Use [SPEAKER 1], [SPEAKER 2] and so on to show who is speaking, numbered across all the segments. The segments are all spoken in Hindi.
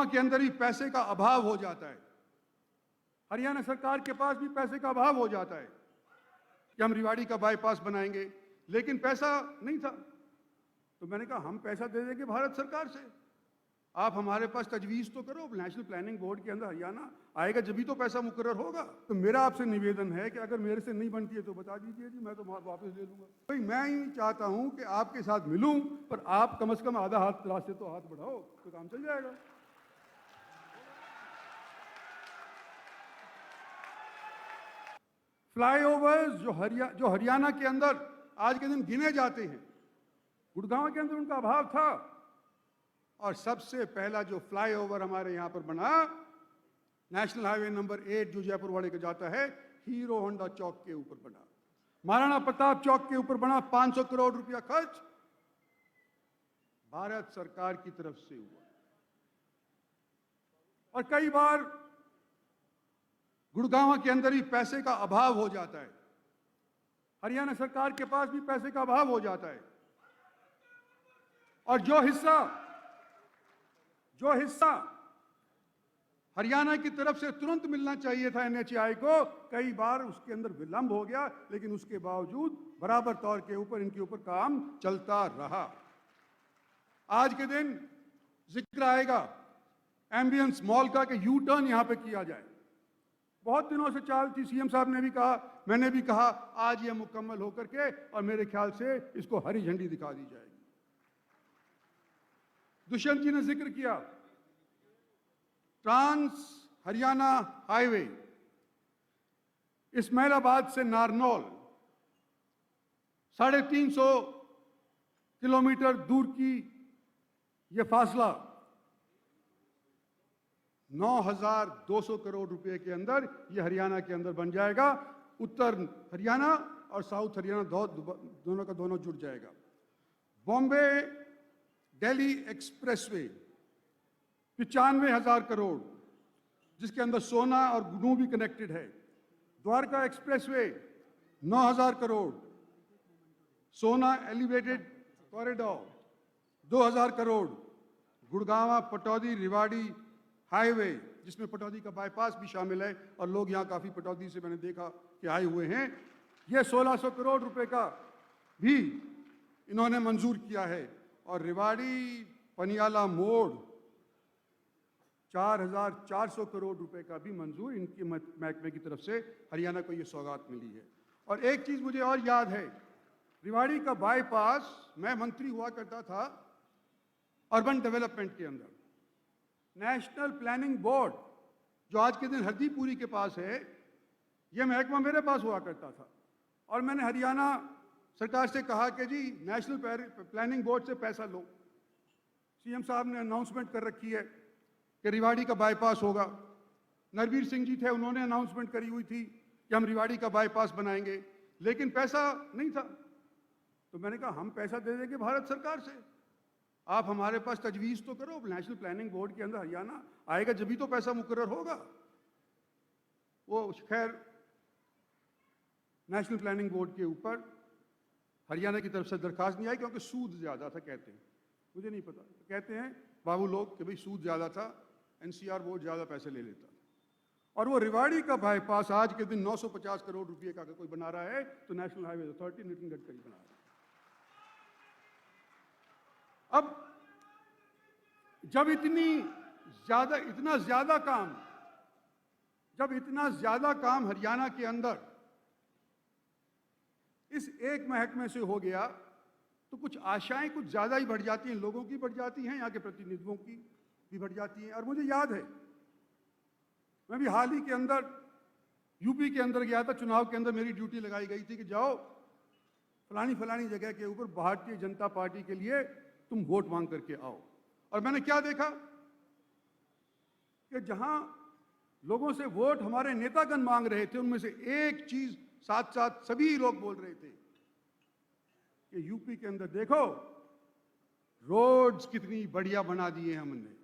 [SPEAKER 1] गुड़गांव के अंदर ही पैसे का अभाव हो जाता है। हरियाणा सरकार के पास भी पैसे का अभाव हो जाता है कि हम रेवाड़ी का बाईपास बनाएंगे, लेकिन पैसा नहीं था। तो मैंने कहा हम पैसा दे देंगे भारत सरकार से, आप हमारे पास तजवीज़ तो करो। नेशनल प्लानिंग बोर्ड के अंदर हरियाणा आएगा जब भी तो पैसा मुकर्रर होगा। तो मेरा आपसे निवेदन है कि अगर मेरे से नहीं बनती है तो बता दीजिए जी, मैं तो वापस ले लूंगा। भाई मैं ही चाहता हूं कि आपके साथ मिलूं, पर आप कम से कम आधा हाथ रास्ते तो हाथ बढ़ाओ तो काम चल जाएगा। फ्लाईओवर्स जो हरियाणा के अंदर आज के दिन गिने जाते हैं, गुड़गांव के अंदर उनका अभाव था। और सबसे पहला जो फ्लाईओवर हमारे यहां पर बना, नेशनल हाईवे नंबर 8 जो जयपुर वाले का जाता है, हीरो होंडा चौक के ऊपर बना, महाराणा प्रताप चौक के ऊपर बना। 500 करोड़ रुपया खर्च भारत सरकार की तरफ से हुआ। और कई बार गुड़गांव के अंदर ही पैसे का अभाव हो जाता है, हरियाणा सरकार के पास भी पैसे का अभाव हो जाता है। और जो हिस्सा हरियाणा की तरफ से तुरंत मिलना चाहिए था NHAI को, कई बार उसके अंदर विलंब हो गया, लेकिन उसके बावजूद बराबर तौर के ऊपर इनके ऊपर काम चलता रहा। आज के दिन जिक्र आएगा एम्बियंस मॉल का कि यू टर्न यहां पे किया जाए। बहुत दिनों से चाल थी, CM साहब ने भी कहा, मैंने भी कहा, आज यह मुकम्मल होकर के और मेरे ख्याल से इसको हरी झंडी दिखा दी जाएगी। दुष्यंत जी ने जिक्र किया ट्रांस हरियाणा हाईवे, इस्माइलाबाद से नारनौल 350 किलोमीटर दूर की यह फासला 9,200 करोड़ रुपए के अंदर यह हरियाणा के अंदर बन जाएगा। उत्तर हरियाणा और साउथ हरियाणा दोनों का दोनों जुड़ जाएगा। बॉम्बे दिल्ली एक्सप्रेसवे 95,000 करोड़, जिसके अंदर सोना और गुनू भी कनेक्टेड है। द्वारका एक्सप्रेसवे 9,000 करोड़, सोना elevated corridor 2,000 crore, Gurgaon Pataudi Rewari highway, जिसमें पटौदी का बाईपास भी शामिल है और लोग यहाँ काफ़ी पटौदी से मैंने देखा कि आए हुए हैं। ये 1,600 करोड़ रुपए का भी इन्होंने मंजूर किया है। और रेवाड़ी पनियाला मोड़ 4,400 करोड़ रुपए का भी मंजूर इनके महकमे की तरफ से हरियाणा को ये सौगात मिली है। और एक चीज़ मुझे और याद है, रेवाड़ी का बाईपास, मैं मंत्री हुआ करता था अर्बन डेवलपमेंट के अंदर, नेशनल प्लानिंग बोर्ड जो आज के दिन हरदीपुरी के पास है, यह महकमा मेरे पास हुआ करता था। और मैंने हरियाणा सरकार से कहा कि जी नेशनल प्लानिंग बोर्ड से पैसा लो। CM साहब ने अनाउंसमेंट कर रखी है कि रेवाड़ी का बाईपास होगा। नरवीर सिंह जी थे, उन्होंने अनाउंसमेंट करी हुई थी कि हम रेवाड़ी का बाईपास बनाएंगे, लेकिन पैसा नहीं था। तो मैंने कहा हम पैसा दे देंगे भारत सरकार से, आप हमारे पास तजवीज़ तो करो। नेशनल प्लानिंग बोर्ड के अंदर हरियाणा आएगा जब भी तो पैसा मुकर्रर होगा। वो खैर नेशनल प्लानिंग बोर्ड के ऊपर हरियाणा की तरफ से दरखास्त नहीं आई, क्योंकि सूद ज़्यादा था कहते हैं, मुझे नहीं पता, कहते हैं बाबू लोग कि भाई सूद ज़्यादा था, NCR बोर्ड ज़्यादा पैसे ले लेता। और वो रेवाड़ी का बाईपास आज के दिन 950 करोड़ रुपए का अगर कोई बना रहा है तो national highway authority Nitin Gadkari बना रहा है। अब जब इतना ज्यादा काम हरियाणा के अंदर इस एक महकमे से हो गया, तो कुछ आशाएं कुछ ज्यादा ही बढ़ जाती हैं, लोगों की बढ़ जाती हैं, यहाँ के प्रतिनिधियों की भी बढ़ जाती हैं। और मुझे याद है, मैं भी हाल ही के अंदर यूपी के अंदर गया था, चुनाव के अंदर मेरी ड्यूटी लगाई गई थी कि जाओ फलानी जगह के ऊपर भारतीय जनता पार्टी के लिए तुम वोट मांग करके आओ। और मैंने क्या देखा कि जहां लोगों से वोट हमारे नेतागण मांग रहे थे, उनमें से एक चीज साथ साथ सभी लोग बोल रहे थे कि यूपी के अंदर देखो रोड्स कितनी बढ़िया बना दिए हमने।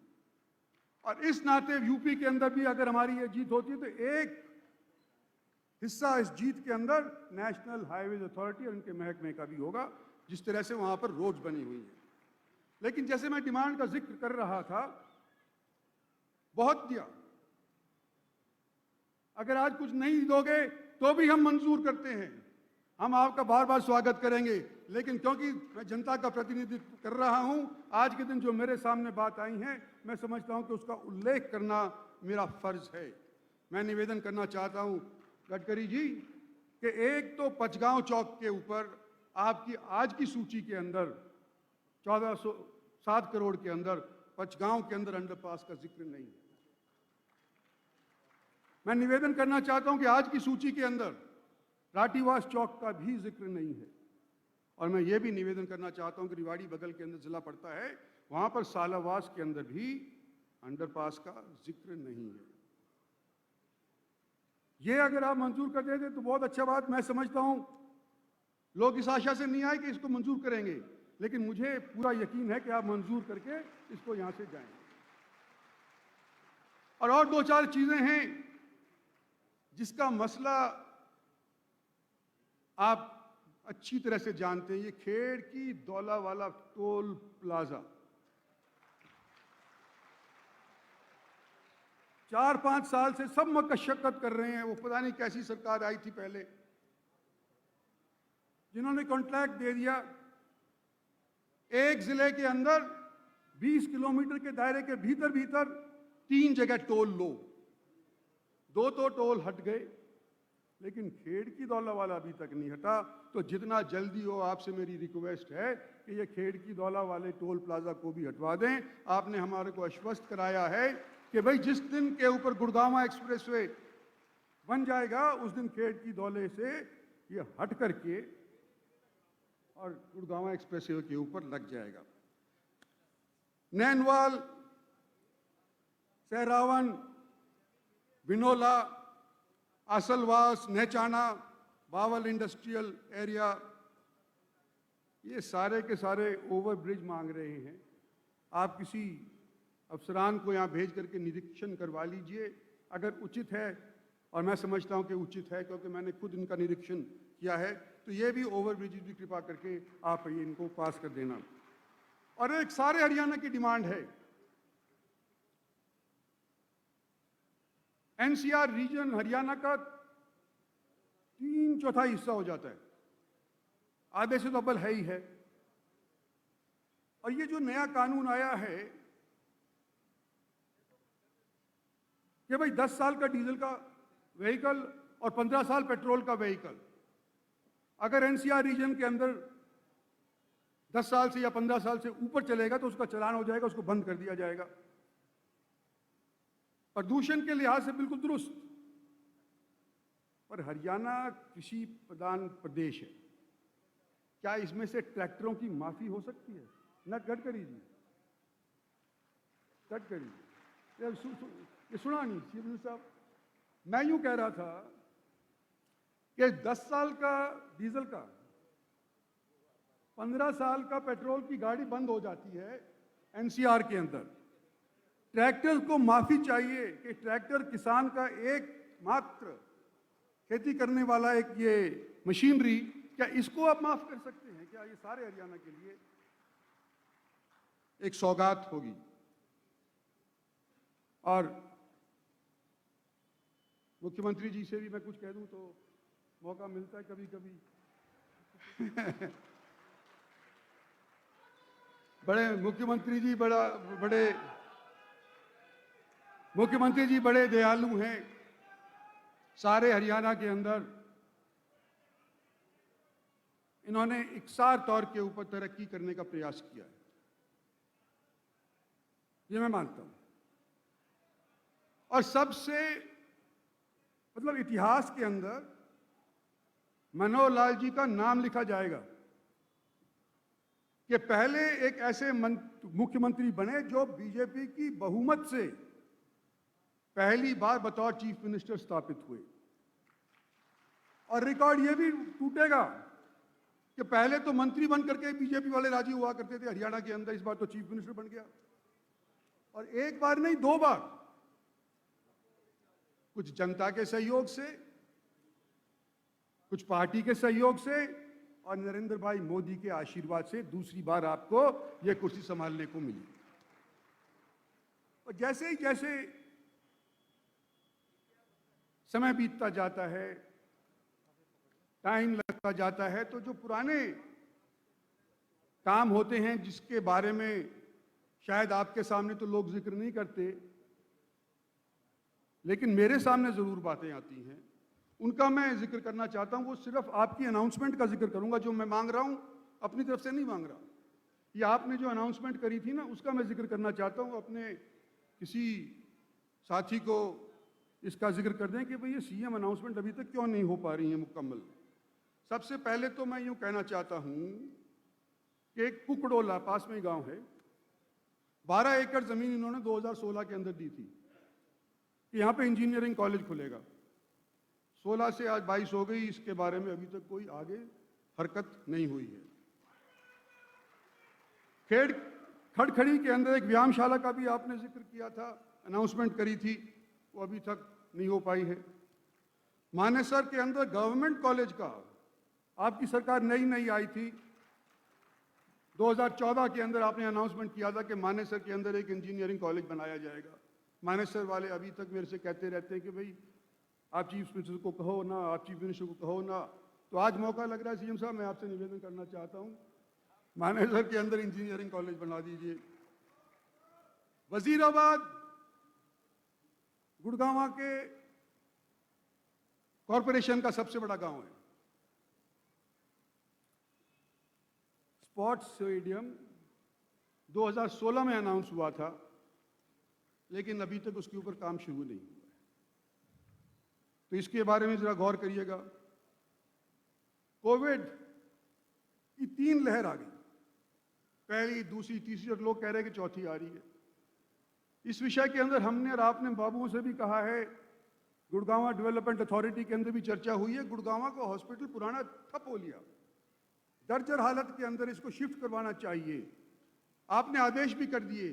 [SPEAKER 1] और इस नाते यूपी के अंदर भी अगर हमारी ये जीत होती है तो एक हिस्सा इस जीत के अंदर नेशनल हाईवेज अथॉरिटी और उनके महकमे का भी होगा, जिस तरह से वहां पर रोड्स बनी हुई हैं। लेकिन जैसे मैं डिमांड का जिक्र कर रहा था बहुत दिया। अगर आज कुछ नहीं दोगे तो भी हम मंजूर करते हैं, हम आपका बार बार स्वागत करेंगे। लेकिन क्योंकि मैं जनता का प्रतिनिधित्व कर रहा हूं, आज के दिन जो मेरे सामने बात आई है, मैं समझता हूं कि उसका उल्लेख करना मेरा फर्ज है। मैं निवेदन करना चाहता हूं गडकरी जी कि एक तो पचगांव चौक के ऊपर आपकी आज की सूची के अंदर 1407 करोड़ के अंदर पचगांव के अंदर अंडरपास का जिक्र नहीं है। मैं निवेदन करना चाहता हूं कि आज की सूची के अंदर राटीवास चौक का भी जिक्र नहीं है। और मैं ये भी निवेदन करना चाहता हूं कि रिवाड़ी बगल के अंदर जिला पड़ता है, वहां पर सालावास के अंदर भी अंडरपास का जिक्र नहीं है। ये अगर आप मंजूर कर देते तो बहुत अच्छा बात। मैं समझता हूं लोग इस आशा से नहीं आए कि इसको मंजूर करेंगे, लेकिन मुझे पूरा यकीन है कि आप मंजूर करके इसको यहां से जाएंगे। और दो चार चीजें हैं जिसका मसला आप अच्छी तरह से जानते हैं। ये खेड़ की दौला वाला टोल प्लाजा 4-5 साल से सब मशक्कत कर रहे हैं। वो पता नहीं कैसी सरकार आई थी पहले, जिन्होंने कॉन्ट्रैक्ट दे दिया। एक जिले के अंदर 20 किलोमीटर के दायरे के भीतर भीतर 3 जगह टोल लो। 2 तो टोल हट गए, लेकिन खेड़ की दौला वाला अभी तक नहीं हटा। तो जितना जल्दी हो, आपसे मेरी रिक्वेस्ट है कि ये खेड़ की दौला वाले टोल प्लाजा को भी हटवा दें। आपने हमारे को आश्वस्त कराया है कि भाई जिस दिन के ऊपर गुड़गांव एक्सप्रेसवे बन जाएगा, उस दिन खेड़ की दौले से ये हट करके और गुड़गांव एक्सप्रेसवे के ऊपर लग जाएगा। नैनवाल, सहरावन, बिनोला, आसलवास, नेचाना, बावल इंडस्ट्रियल एरिया, ये सारे के सारे ओवरब्रिज मांग रहे हैं। आप किसी अफसरान को यहाँ भेज करके निरीक्षण करवा लीजिए अगर उचित है, और मैं समझता हूँ कि उचित है क्योंकि मैंने खुद इनका निरीक्षण किया है। तो ये भी ओवरब्रिज भी कृपा करके आप ये इनको पास कर देना। और एक सारे हरियाणा की डिमांड है, एनसीआर रीजन हरियाणा का 3/4 हिस्सा हो जाता है, आधे से डबल है ही है। और ये जो नया कानून आया है कि भाई 10 साल का डीजल का व्हीकल और 15 साल पेट्रोल का व्हीकल अगर एनसीआर रीजन के अंदर 10 साल से या 15 साल से ऊपर चलेगा तो उसका चालान हो जाएगा, उसको बंद कर दिया जाएगा। प्रदूषण के लिहाज से बिल्कुल दुरुस्त। पर हरियाणा कृषि प्रधान प्रदेश है, क्या इसमें से ट्रैक्टरों की माफी हो सकती है? न गडकरी जी, गडकरी ये सुना नहीं सीएम साहब। मैं यूं कह रहा था कि 10 साल का डीजल का, 15 साल का पेट्रोल की गाड़ी बंद हो जाती है एनसीआर के अंदर। ट्रैक्टर को माफी चाहिए कि ट्रैक्टर किसान का एकमात्र खेती करने वाला एक ये मशीनरी, क्या इसको आप माफ कर सकते हैं? क्या ये सारे हरियाणा के लिए एक सौगात होगी? और मुख्यमंत्री जी से भी मैं कुछ कह दूं तो मौका मिलता है कभी कभी। बड़े मुख्यमंत्री जी बड़े दयालु हैं। सारे हरियाणा के अंदर इन्होंने इकसार तौर के ऊपर तरक्की करने का प्रयास किया है, ये मैं मानता हूं। और सबसे मतलब इतिहास के अंदर मनोहर लाल जी का नाम लिखा जाएगा कि पहले एक ऐसे मुख्यमंत्री बने जो बीजेपी की बहुमत से पहली बार बतौर चीफ मिनिस्टर स्थापित हुए। और रिकॉर्ड ये भी टूटेगा कि पहले तो मंत्री बन करके बीजेपी वाले राजी हुआ करते थे हरियाणा के अंदर, इस बार तो चीफ मिनिस्टर बन गया। और एक बार नहीं 2 बार, कुछ जनता के सहयोग से, कुछ पार्टी के सहयोग से और नरेंद्र भाई मोदी के आशीर्वाद से दूसरी बार आपको यह कुर्सी संभालने को मिली। और जैसे ही जैसे समय बीतता जाता है, टाइम लगता जाता है, तो जो पुराने काम होते हैं जिसके बारे में शायद आपके सामने तो लोग जिक्र नहीं करते, लेकिन मेरे सामने ज़रूर बातें आती हैं, उनका मैं जिक्र करना चाहता हूं। वो सिर्फ आपकी अनाउंसमेंट का जिक्र करूंगा, जो मैं मांग रहा हूं अपनी तरफ से नहीं मांग रहा। ये आपने जो अनाउंसमेंट करी थी ना, उसका मैं जिक्र करना चाहता हूं। अपने किसी साथी को इसका जिक्र कर दें कि भाई ये सीएम अनाउंसमेंट अभी तक क्यों नहीं हो पा रही है मुकम्मल। सबसे पहले तो मैं यूं कहना चाहता हूं कि एक कुकड़ोला पास में ही गांव है, 12 एकड़ जमीन इन्होंने 2016 के अंदर दी थी कि यहां पे इंजीनियरिंग कॉलेज खुलेगा। 16 से आज 22 हो गई, इसके बारे में अभी तक कोई आगे हरकत नहीं हुई है। खड़खड़ी के अंदर एक व्यायामशाला का भी आपने जिक्र किया था, अनाउंसमेंट करी थी, वो अभी तक नहीं हो पाई है। मानेसर के अंदर गवर्नमेंट कॉलेज का आपकी सरकार नई आई थी, 2014 के अंदर आपने अनाउंसमेंट किया था कि मानेसर के अंदर एक इंजीनियरिंग कॉलेज बनाया जाएगा। मानेसर वाले अभी तक मेरे से कहते रहते हैं कि भाई आप चीफ मिनिस्टर को कहो ना, आप चीफ मिनिस्टर को कहो ना। तो आज मौका लग रहा है सीएम साहब, मैं आपसे निवेदन करना चाहता हूं, मानेसर के अंदर इंजीनियरिंग कॉलेज बना दीजिए। वजीराबाद गुड़गांव के कॉरपोरेशन का सबसे बड़ा गांव है। स्पोर्ट्स स्टेडियम 2016 में अनाउंस हुआ था, लेकिन अभी तक उसके ऊपर काम शुरू नहीं हुआ है। तो इसके बारे में जरा गौर करिएगा। कोविड की 3 लहर आ गई, पहली, दूसरी, तीसरी, और लोग कह रहे हैं कि चौथी आ रही है। इस विषय के अंदर हमने और आपने बाबुओं से भी कहा है, गुड़गांव डेवलपमेंट अथॉरिटी के अंदर भी चर्चा हुई है। गुड़गांव का हॉस्पिटल पुराना ठप हो लिया, जर्जर हालत के अंदर, इसको शिफ्ट करवाना चाहिए। आपने आदेश भी कर दिए,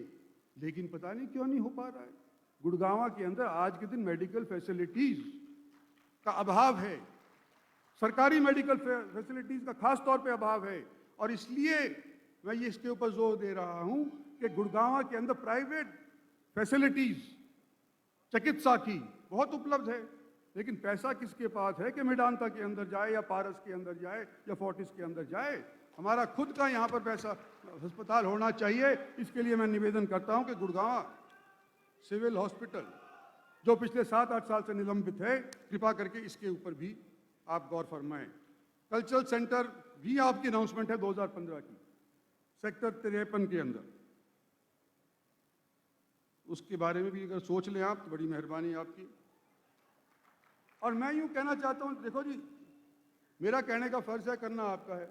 [SPEAKER 1] लेकिन पता नहीं क्यों नहीं हो पा रहा है। गुड़गांव के अंदर आज के दिन मेडिकल फैसिलिटीज का अभाव है, सरकारी मेडिकल फैसिलिटीज का खास तौर पे अभाव है। और इसलिए मैं ये इसके ऊपर जोर दे रहा हूं कि गुड़गांव के अंदर प्राइवेट फैसिलिटीज चिकित्सा की बहुत उपलब्ध है, लेकिन पैसा किसके पास है कि मेदांता के अंदर जाए या पारस के अंदर जाए या फोर्टिस के अंदर जाए। हमारा खुद का यहाँ पर पैसा अस्पताल होना चाहिए। इसके लिए मैं निवेदन करता हूँ कि गुड़गांव सिविल हॉस्पिटल जो पिछले 7-8 साल से निलंबित है, कृपा करके इसके ऊपर भी आप गौर फरमाएं। कल्चरल सेंटर भी आपकी अनाउंसमेंट है 2015 की, सेक्टर 53 के अंदर, उसके बारे में भी अगर सोच लें आप तो बड़ी मेहरबानी आपकी। और मैं यूं कहना चाहता हूं, देखो जी, मेरा कहने का फर्ज है, करना आपका है।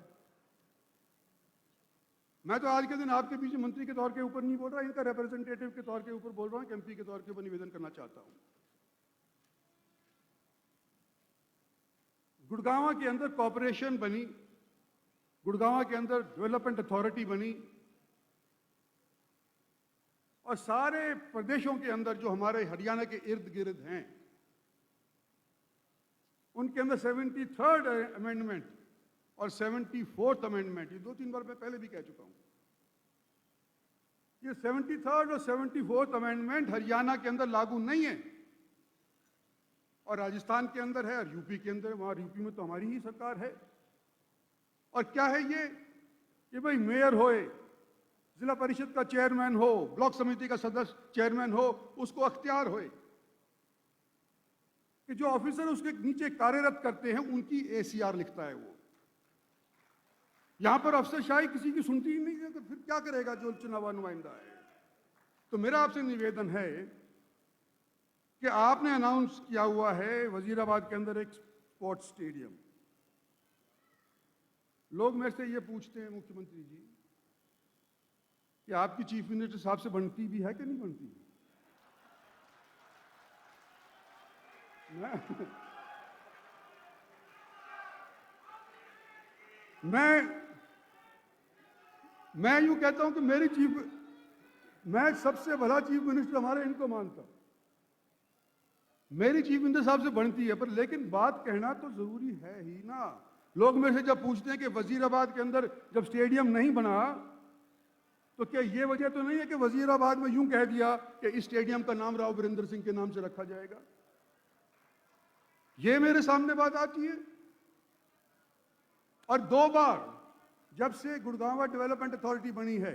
[SPEAKER 1] मैं तो आज के दिन आपके बीच मंत्री के तौर के ऊपर नहीं बोल रहा, इनका रिप्रेजेंटेटिव के तौर के ऊपर बोल रहा हूं, एमपी के तौर के ऊपर निवेदन करना चाहता हूं। गुड़गांव के अंदर कॉर्पोरेशन बनी, गुड़गांव के अंदर डेवलपमेंट अथॉरिटी बनी, और सारे प्रदेशों के अंदर जो हमारे हरियाणा के इर्द गिर्द हैं, उनके अंदर 73rd अमेंडमेंट और 74th अमेंडमेंट, ये 2-3 बार मैं पहले भी कह चुका हूं, ये 73rd और 74th अमेंडमेंट हरियाणा के अंदर लागू नहीं है, और राजस्थान के अंदर है, और यूपी के अंदर, वहां यूपी में तो हमारी ही सरकार है। और क्या है ये भाई मेयर होए, जिला परिषद का चेयरमैन हो, ब्लॉक समिति का सदस्य चेयरमैन हो, उसको अख्तियार होए कि जो ऑफिसर उसके नीचे कार्यरत करते हैं उनकी एसीआर लिखता है वो। यहां पर अफसरशाही किसी की सुनती ही नहीं है, तो फिर क्या करेगा जो चुनावा नुमाइंदा है। तो मेरा आपसे निवेदन है कि आपने अनाउंस किया हुआ है वजीराबाद के अंदर एक स्पोर्ट्स स्टेडियम। लोग मेरे से ये पूछते हैं, मुख्यमंत्री जी, कि आपकी चीफ मिनिस्टर साहब से बनती भी है कि नहीं बनती? मैं यूं कहता हूं कि मैं सबसे भला चीफ मिनिस्टर हमारे इनको मानता, मेरी चीफ मिनिस्टर साहब से बनती है, पर लेकिन बात कहना तो जरूरी है ही ना। लोग मेरे से जब पूछते हैं कि वजीराबाद के अंदर जब स्टेडियम नहीं बना, तो क्या ये वजह तो नहीं है कि वजीराबाद में यूं कह दिया कि इस स्टेडियम का नाम राव वीरेंद्र सिंह के नाम से रखा जाएगा? ये मेरे सामने बात आती है। और 2 बार जब से गुड़गांव डेवलपमेंट अथॉरिटी बनी है,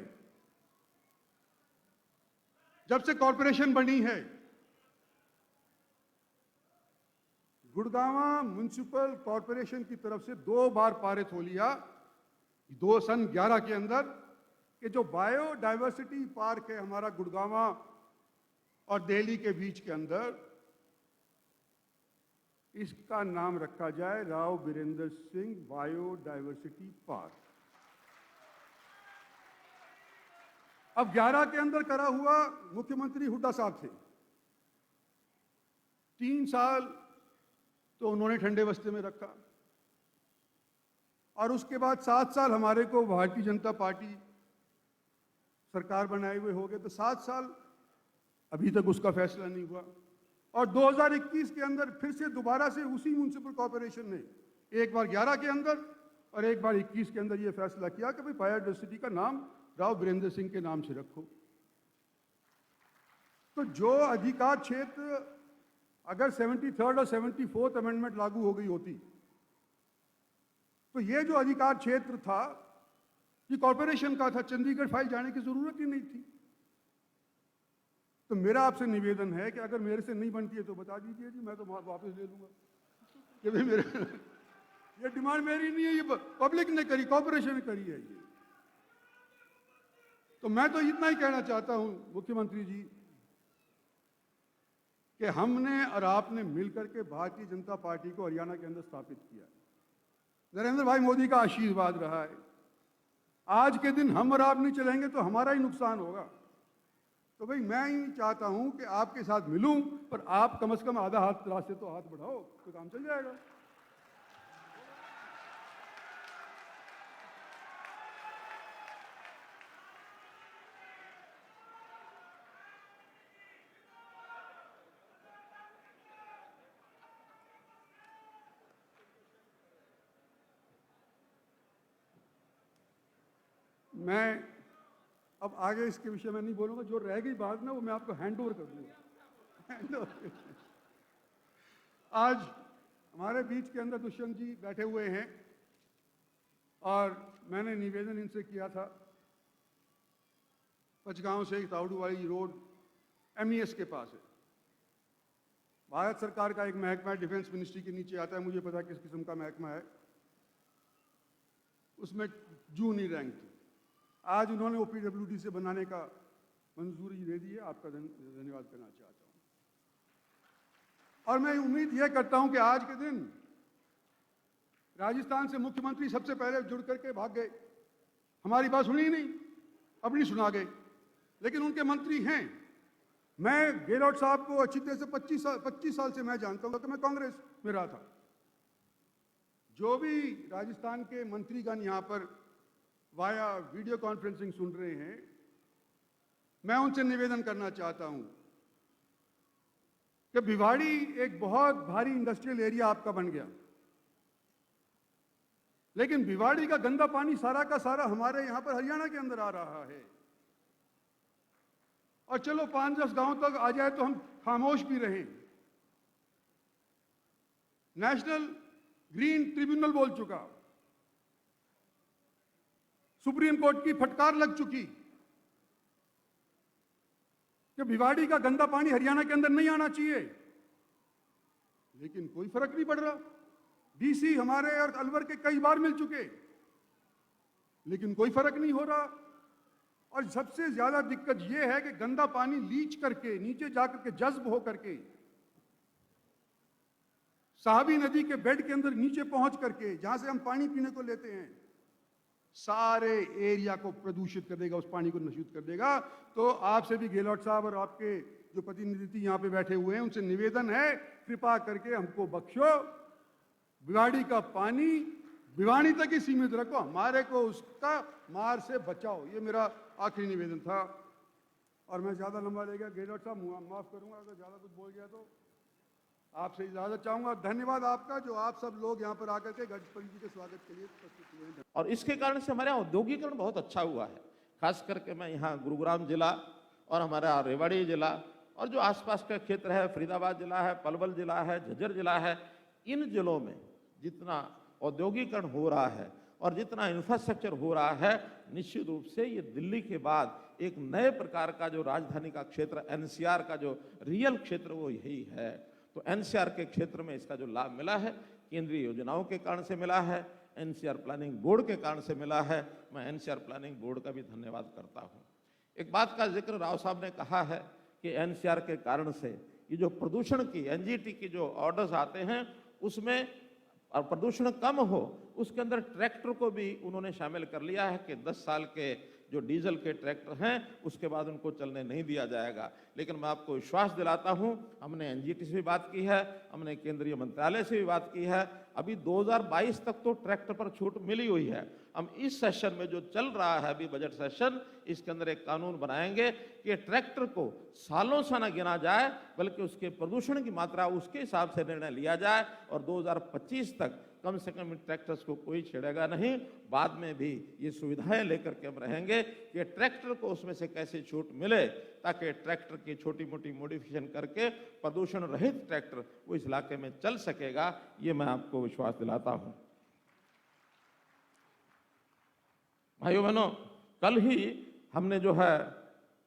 [SPEAKER 1] जब से कॉरपोरेशन बनी है, गुड़गांव म्युनिसिपल कॉरपोरेशन की तरफ से 2 बार पारित हो लिया 2011 के अंदर कि जो बायोडायवर्सिटी पार्क है हमारा गुड़गांव और दिल्ली के बीच के अंदर, इसका नाम रखा जाए राव बीरेंद्र सिंह बायोडायवर्सिटी पार्क। अब 11 के अंदर करा हुआ मुख्यमंत्री हुड्डा साहब थे। 3 साल तो उन्होंने ठंडे बस्ते में रखा और उसके बाद 7 साल हमारे को भारतीय जनता पार्टी सरकार बनाए हुए हो गए, तो 7 साल अभी तक उसका फैसला नहीं हुआ। और 2021 के अंदर फिर से दोबारा से उसी म्युनिसिपल कॉर्पोरेशन ने एक बार 11 के अंदर और एक बार 21 के अंदर यह फैसला किया कि भाई बायोडायवर्सिटी का नाम राव बीरेंद्र सिंह के नाम से रखो। तो जो अधिकार क्षेत्र अगर 73rd और 74th अमेंडमेंट लागू हो गई होती तो ये जो अधिकार क्षेत्र था ये कॉर्पोरेशन का था, चंडीगढ़ फाइल जाने की जरूरत ही नहीं थी। तो मेरा आपसे निवेदन है कि अगर मेरे से नहीं बनती है तो बता दीजिए जी, मैं तो वापस ले लूंगा कि भाई मेरे ये डिमांड मेरी नहीं है, ये पब्लिक ने करी, कॉर्पोरेशन ने करी है ये। तो मैं तो इतना ही कहना चाहता हूं मुख्यमंत्री जी कि हमने और आपने मिलकर के भारतीय जनता पार्टी को हरियाणा के अंदर स्थापित किया। नरेंद्र भाई मोदी का आशीर्वाद रहा है। आज के दिन हम और आप नहीं चलेंगे तो हमारा ही नुकसान होगा। तो भाई मैं ही चाहता हूं कि आपके साथ मिलूं, पर आप कम से कम आधा हाथ रास्ते तो हाथ बढ़ाओ तो काम चल जाएगा। मैं अब आगे इसके विषय में नहीं बोलूंगा, जो रह गई बात ना वो मैं आपको हैंड ओवर कर दूंगा। आज हमारे बीच के अंदर दुष्यंत जी बैठे हुए हैं और मैंने निवेदन इनसे किया था, पचगांव से तावड़ू वाली रोड MES के पास है। भारत सरकार का एक महकमा डिफेंस मिनिस्ट्री के नीचे आता है, मुझे पता किस किस्म का महकमा है, उसमें जूनियर रैंक थी। आज उन्होंने OPWD से बनाने का मंजूरी दे दी है, आपका धन्यवाद करना चाहता हूं। और मैं उम्मीद यह करता हूं कि आज के दिन राजस्थान से मुख्यमंत्री सबसे पहले जुड़ करके भाग गए, हमारी बात सुनी नहीं, अपनी सुना गए, लेकिन उनके मंत्री हैं। मैं गहलोत साहब को अच्छी तरह से 25 साल से मैं जानता हूं कि मैं कांग्रेस में रहा था। जो भी राजस्थान के मंत्रीगण यहां पर वाया वीडियो कॉन्फ्रेंसिंग सुन रहे हैं, मैं उनसे निवेदन करना चाहता हूं कि भिवाड़ी एक बहुत भारी इंडस्ट्रियल एरिया आपका बन गया, लेकिन भिवाड़ी का गंदा पानी सारा का सारा हमारे यहां पर हरियाणा के अंदर आ रहा है। और चलो 5-10 गांव तक आ जाए तो हम खामोश भी रहें। नेशनल ग्रीन ट्रिब्यूनल बोल चुका, सुप्रीम कोर्ट की फटकार लग चुकी कि भिवाड़ी का गंदा पानी हरियाणा के अंदर नहीं आना चाहिए, लेकिन कोई फर्क नहीं पड़ रहा। DC हमारे और अलवर के कई बार मिल चुके, लेकिन कोई फर्क नहीं हो रहा। और सबसे ज्यादा दिक्कत यह है कि गंदा पानी लीच करके नीचे जाकर के जज्ब हो करके साहबी नदी के बेड के अंदर नीचे पहुंच करके जहां से हम पानी पीने को लेते हैं, सारे एरिया को प्रदूषित कर देगा, उस पानी को नशूत कर देगा। तो आपसे भी गहलोत साहब और आपके जो प्रतिनिधि यहां पे बैठे हुए हैं उनसे निवेदन है, कृपा करके हमको बख्शो, भिवाड़ी का पानी भिवाड़ी तक ही सीमित रखो, हमारे को उसका मार से बचाओ। ये मेरा आखिरी निवेदन था और मैं ज्यादा लंबा ले गया। गहलोत साहब माफ करूंगा अगर ज्यादा कुछ बोल गया तो, आपसे इजाजत चाहूंगा। धन्यवाद आपका जो आप सब लोग यहाँ पर आकर के गजपति जी के स्वागत के लिए उपस्थित हुए हैं।
[SPEAKER 2] और इसके कारण से हमारे यहाँ औद्योगिकरण बहुत अच्छा हुआ है। खास करके मैं यहाँ गुरुग्राम जिला और हमारा रेवाड़ी जिला और जो आसपास का क्षेत्र है, फरीदाबाद जिला है, पलवल जिला है, झज्जर जिला है, इन जिलों में जितना औद्योगिकरण हो रहा है और जितना इंफ्रास्ट्रक्चर हो रहा है, निश्चित रूप से ये दिल्ली के बाद एक नए प्रकार का जो राजधानी का क्षेत्र, एनसीआर का जो रियल क्षेत्र वो यही है। तो एनसीआर के क्षेत्र में इसका जो लाभ मिला है, केंद्रीय योजनाओं के कारण से मिला है, एनसीआर प्लानिंग बोर्ड के कारण से मिला है। मैं एनसीआर प्लानिंग बोर्ड का भी धन्यवाद करता हूँ। एक बात का जिक्र राव साहब ने कहा है कि एनसीआर के कारण से ये जो प्रदूषण की एनजीटी की जो ऑर्डर्स आते हैं उसमें और प्रदूषण कम हो, उसके अंदर ट्रैक्टर को भी उन्होंने शामिल कर लिया है कि 10 साल के जो डीजल के ट्रैक्टर हैं उसके बाद उनको चलने नहीं दिया जाएगा। लेकिन मैं आपको विश्वास दिलाता हूं, हमने एनजीटी से भी बात की है, हमने केंद्रीय मंत्रालय से भी बात की है। अभी 2022 तक तो ट्रैक्टर पर छूट मिली हुई है। हम इस सेशन में जो चल रहा है अभी बजट सेशन, इसके अंदर एक कानून बनाएंगे कि ट्रैक्टर को सालों से न गिना जाए, बल्कि उसके प्रदूषण की मात्रा उसके हिसाब से निर्णय लिया जाए और 2025 तक कम से कम इन ट्रैक्टर्स को कोई छेड़ेगा नहीं। बाद में भी ये सुविधाएं लेकर के हम रहेंगे कि ट्रैक्टर को उसमें से कैसे छूट मिले, ताकि ट्रैक्टर की छोटी मोटी मॉडिफिकेशन करके प्रदूषण रहित ट्रैक्टर वो इस इलाके में चल सकेगा। ये मैं आपको विश्वास दिलाता हूं। भाइयों बहनों, कल ही हमने जो है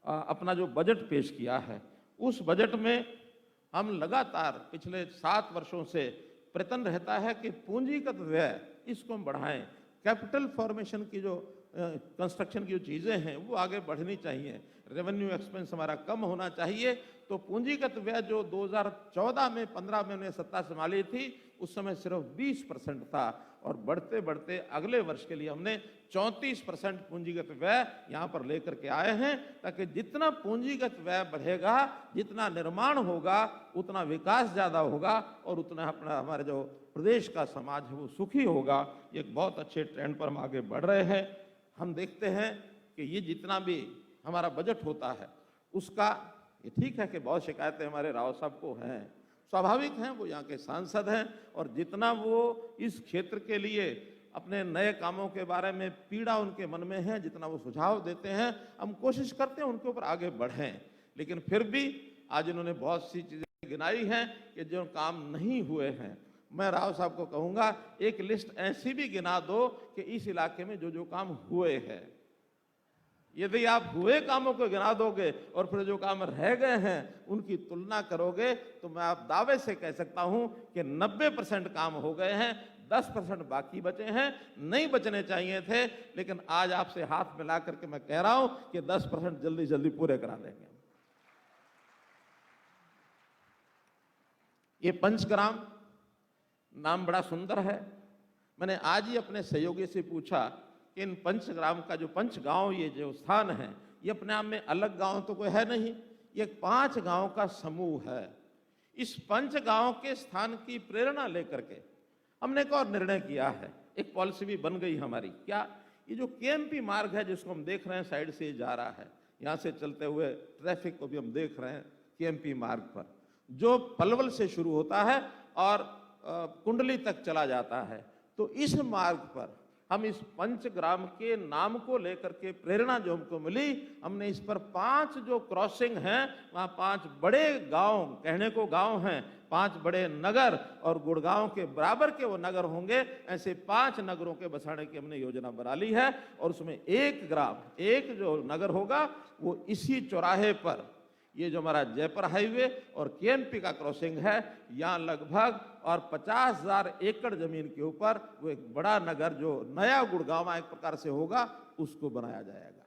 [SPEAKER 2] अपना जो बजट पेश किया है, उस बजट में हम लगातार पिछले 7 वर्षों से प्रयत्न रहता है कि पूंजीगत व्यय इसको हम बढ़ाएं। कैपिटल फॉर्मेशन की जो कंस्ट्रक्शन की जो चीज़ें हैं वो आगे बढ़नी चाहिए, रेवेन्यू एक्सपेंस हमारा कम होना चाहिए। तो पूंजीगत व्यय जो 2014 में 15 में उन्हें सत्ता संभाली थी, उस समय सिर्फ 20% था और बढ़ते बढ़ते अगले वर्ष के लिए हमने 34% पूंजीगत व्यय यहाँ पर लेकर के आए हैं, ताकि जितना पूंजीगत व्यय बढ़ेगा, जितना निर्माण होगा, उतना विकास ज़्यादा होगा और उतना अपना हमारे जो प्रदेश का समाज है वो सुखी होगा। ये एक बहुत अच्छे ट्रेंड पर हम आगे बढ़ रहे हैं। हम देखते हैं कि ये जितना भी हमारा बजट होता है उसका, ये ठीक है कि बहुत शिकायतें हमारे राव साहब को हैं, स्वाभाविक हैं, वो यहाँ के सांसद हैं और जितना वो इस क्षेत्र के लिए अपने नए कामों के बारे में पीड़ा उनके मन में है, जितना वो सुझाव देते हैं, हम कोशिश करते हैं उनके ऊपर आगे बढ़ें। लेकिन फिर भी आज इन्होंने बहुत सी चीज़ें गिनाई हैं कि जो काम नहीं हुए हैं। मैं राव साहब को कहूँगा एक लिस्ट ऐसी भी गिना दो कि इस इलाके में जो जो काम हुए हैं। यदि आप हुए कामों को गिना दोगे और फिर जो काम रह गए हैं उनकी तुलना करोगे, तो मैं आप दावे से कह सकता हूं कि 90% काम हो गए हैं, 10% बाकी बचे हैं, नहीं बचने चाहिए थे। लेकिन आज आपसे हाथ मिला करके मैं कह रहा हूं कि 10% जल्दी जल्दी पूरे करा देंगे। ये पंचग्राम नाम बड़ा सुंदर है। मैंने आज ही अपने सहयोगी से पूछा कि इन पंचग्राम का जो पंचगांव ये जो स्थान है, ये अपने आप में अलग गांव तो कोई है नहीं, ये 5 गांव का समूह है। इस पंचगांव के स्थान की प्रेरणा लेकर के हमने एक और निर्णय किया है, एक पॉलिसी भी बन गई हमारी। क्या? ये जो केएमपी मार्ग है जिसको हम देख रहे हैं साइड से जा रहा है, यहाँ से चलते हुए ट्रैफिक को भी हम देख रहे हैं केएमपी मार्ग पर, जो पलवल से शुरू होता है और कुंडली तक चला जाता है। तो इस मार्ग पर हम इस पंचग्राम के नाम को लेकर के प्रेरणा जो हमको मिली, हमने इस पर 5 जो क्रॉसिंग हैं, वहाँ 5 बड़े गांव, कहने को गांव हैं, 5 बड़े नगर और गुड़गांव के बराबर के वो नगर होंगे। ऐसे 5 नगरों के बसाने की हमने योजना बना ली है और उसमें एक ग्राम, एक जो नगर होगा वो इसी चौराहे पर, ये जो हमारा जयपुर हाईवे और केएमपी का क्रॉसिंग है, यहाँ लगभग और 50,000 एकड़ जमीन के ऊपर वो एक बड़ा नगर जो नया गुड़गांव एक प्रकार से होगा, उसको बनाया जाएगा।